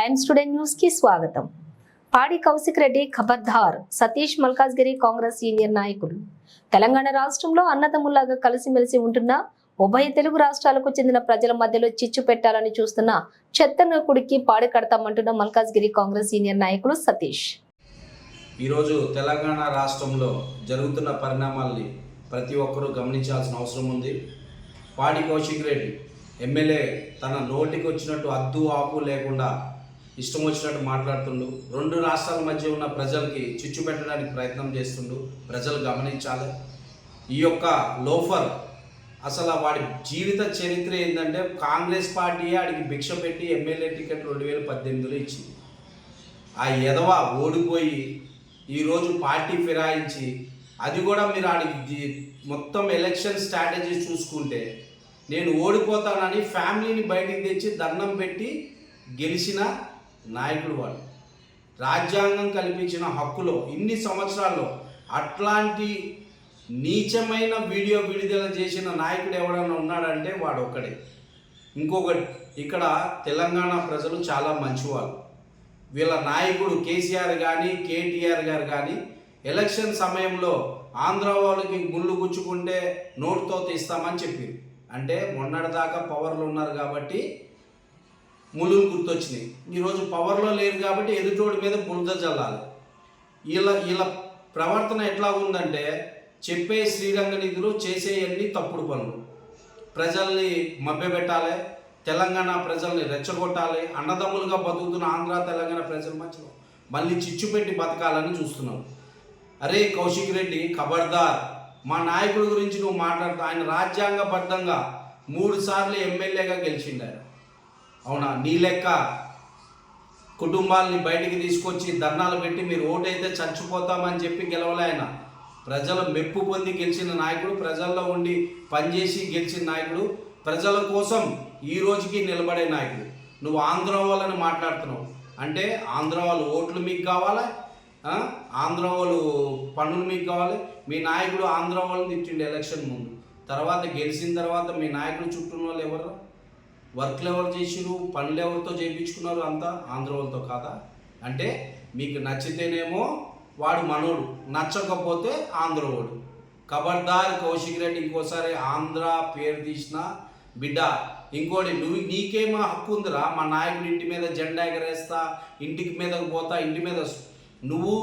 Times today news కి స్వాగతం. పాడి కౌశిక్ రెడ్డి ఖబర్దార్. సతీష్ మల్కాజ్గిరి కాంగ్రెస్ సీనియర్ నాయకులు. తెలంగాణ రాష్ట్రంలో అన్నదమ్ములాగా కలిసిమెలిసి ఉంటున్న ఉభయ తెలుగు రాష్ట్రాలకు చెందిన ప్రజల మధ్యలో చిచ్చు పెట్టాలని చూస్తున్న చెత్తనకుడికి పాడి కడతామంటున్న మల్కాజ్గిరి కాంగ్రెస్ సీనియర్ నాయకులు సతీష్. ఈరోజు తెలంగాణ రాష్ట్రంలో జరుగుతున్న పరిణామాల్ని ప్రతి ఒక్కరూ గమనించాల్సిన అవసరం ఉంది. పాడి కౌశిక్ రెడ్డి ఎమ్మెల్యే తన నోటికి వచ్చినట్టు అద్దు ఆపు లేకుండా ఇష్టం వచ్చినట్టు మాట్లాడుతుండు. రెండు రాష్ట్రాల మధ్య ఉన్న ప్రజలకి చిచ్చు పెట్టడానికి ప్రయత్నం చేస్తుండు. ప్రజలు గమనించాలి. ఈ యొక్క లోఫర్ అసలు వాడి జీవిత చరిత్ర ఏంటంటే కాంగ్రెస్ పార్టీ ఆడికి భిక్ష పెట్టి ఎమ్మెల్యే టికెట్ 2018లో ఇచ్చింది. ఆ ఎదవ ఓడిపోయి ఈరోజు పార్టీ ఫిరాయించి అది కూడా మీరు ఆడికి మొత్తం ఎలక్షన్ స్ట్రాటజీ చూసుకుంటే నేను ఓడిపోతానని ఫ్యామిలీని బయటికి తెచ్చి దండం పెట్టి గెలిచిన నాయకుడు వాడు. రాజ్యాంగం కల్పించిన హక్కులో ఇన్ని సంవత్సరాల్లో అట్లాంటి నీచమైన వీడియో విడుదల చేసిన నాయకుడు ఎవడన్నా ఉన్నాడంటే వాడు ఒక్కడే. ఇంకొకటి, ఇక్కడ తెలంగాణ ప్రజలు చాలా మంచివాళ్ళు. వీళ్ళ నాయకుడు కేసీఆర్ కానీ కేటీఆర్ గారు కానీ ఎలక్షన్ సమయంలో ఆంధ్ర వాళ్ళకి ముళ్ళు గుచ్చుకుంటే నోటుతో తీస్తామని చెప్పారు. అంటే మొన్నటిదాకా పవర్లో ఉన్నారు కాబట్టి ముళ్ళు గుర్తొచ్చినాయి. ఈరోజు పవర్లో లేరు కాబట్టి ఎదుటోడి మీద బురద చల్లాలి. వీళ్ళ ప్రవర్తన ఎట్లా ఉందంటే చెప్పే శ్రీరంగ నిధులు చేసేయన్నీ తప్పుడు పనులు. ప్రజల్ని మభ్యపెట్టాలి, తెలంగాణ ప్రజల్ని రెచ్చగొట్టాలి, అన్నదమ్ములుగా బతుకుతున్న ఆంధ్ర తెలంగాణ ప్రజల మధ్యలో మళ్ళీ చిచ్చు పెట్టి బతకాలని చూస్తున్నావు. అరే కౌశిక్ రెడ్డి ఖబర్దార్. మా నాయకుడి గురించి నువ్వు మాట్లాడుతూ ఆయన రాజ్యాంగబద్ధంగా 3 సార్లు ఎమ్మెల్యేగా గెలిచిండారు. అవునా? నీ లెక్క కుటుంబాలని బయటికి తీసుకొచ్చి ధర్నాలు పెట్టి మీరు ఓటైతే చచ్చిపోతామని చెప్పి గెలవలే. ఆయన ప్రజల మెప్పు పొంది గెలిచిన నాయకుడు, ప్రజల్లో ఉండి పనిచేసి గెలిచిన నాయకుడు, ప్రజల కోసం ఈ రోజుకి నిలబడే నాయకుడు. నువ్వు ఆంధ్ర వాళ్ళని మాట్లాడుతున్నావు అంటే ఆంధ్ర వాళ్ళు ఓట్లు మీకు కావాలా? ఆంధ్ర వాళ్ళు పన్నులు మీకు కావాలి? మీ నాయకుడు ఆంధ్ర వాళ్ళని తిట్టిండు ఎలక్షన్ ముందు. తర్వాత గెలిచిన తర్వాత మీ నాయకుడు చుట్టూ వాళ్ళు ఎవరు? వర్క్లు ఎవరు చేసిరు? పనులు ఎవరితో చేయించుకున్నారు? అంతా ఆంధ్ర వాళ్ళతో కాదా? అంటే మీకు నచ్చితేనేమో వాడు మనోడు, నచ్చకపోతే ఆంధ్రవాడు. ఖబర్దార్ కౌశిక్ రెడ్డి, ఇంకోసారి ఆంధ్ర పేరు తీసిన బిడ్డ. ఇంకోటి, నీకేమో హక్కు ఉందిరా మా నాయకుడు ఇంటి మీద జెండా ఎగరేస్తా, ఇంటికి మీదకు పోతా, ఇంటి మీద. నువ్వు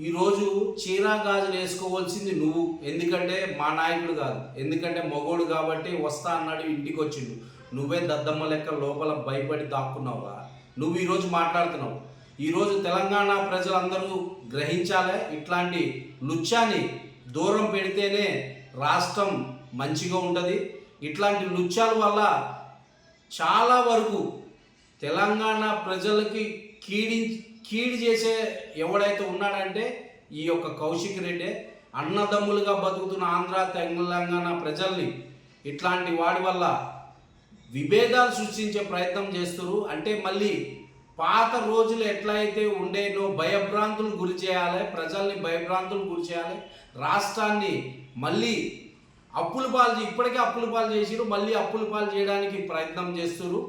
ఈరోజు చీరా గాజులు వేసుకోవాల్సింది నువ్వు. ఎందుకంటే మా నాయకుడు కాదు, ఎందుకంటే మగోడు కాబట్టి వస్తా అన్నాడు, ఇంటికి వచ్చిండు. నువ్వే దద్దమ్మ లెక్క లోపల భయపడి దాక్కున్నావుగా. నువ్వు ఈరోజు మాట్లాడుతున్నావు. ఈరోజు తెలంగాణ ప్రజలందరూ గ్రహించాలి, ఇట్లాంటి లుచ్చాని దూరం పెడితేనే రాష్ట్రం మంచిగా ఉంటుంది. ఇట్లాంటి లుచ్చాల వల్ల చాలా వరకు తెలంగాణ ప్రజలకి కీడు చేసే ఎవడైతే ఉన్నాడంటే ఈ యొక్క కౌశిక్ రెడ్డి. అన్నదమ్ములుగా బతుకుతున్న ఆంధ్ర తెలంగాణ ప్రజల్ని ఇట్లాంటి వాడి వల్ల విభేదాలు సృష్టించే ప్రయత్నం చేస్తారు. అంటే మళ్ళీ పాత రోజులు ఎట్లయితే ఉండేనో భయభ్రాంతులు గురి చేయాలి, ప్రజల్ని భయభ్రాంతులు గురి చేయాలి, రాష్ట్రాన్ని మళ్ళీ అప్పుల పాలు, ఇప్పటికే అప్పుల పాలు చేసిరు, మళ్ళీ అప్పుల పాలు చేయడానికి ప్రయత్నం చేస్తారు.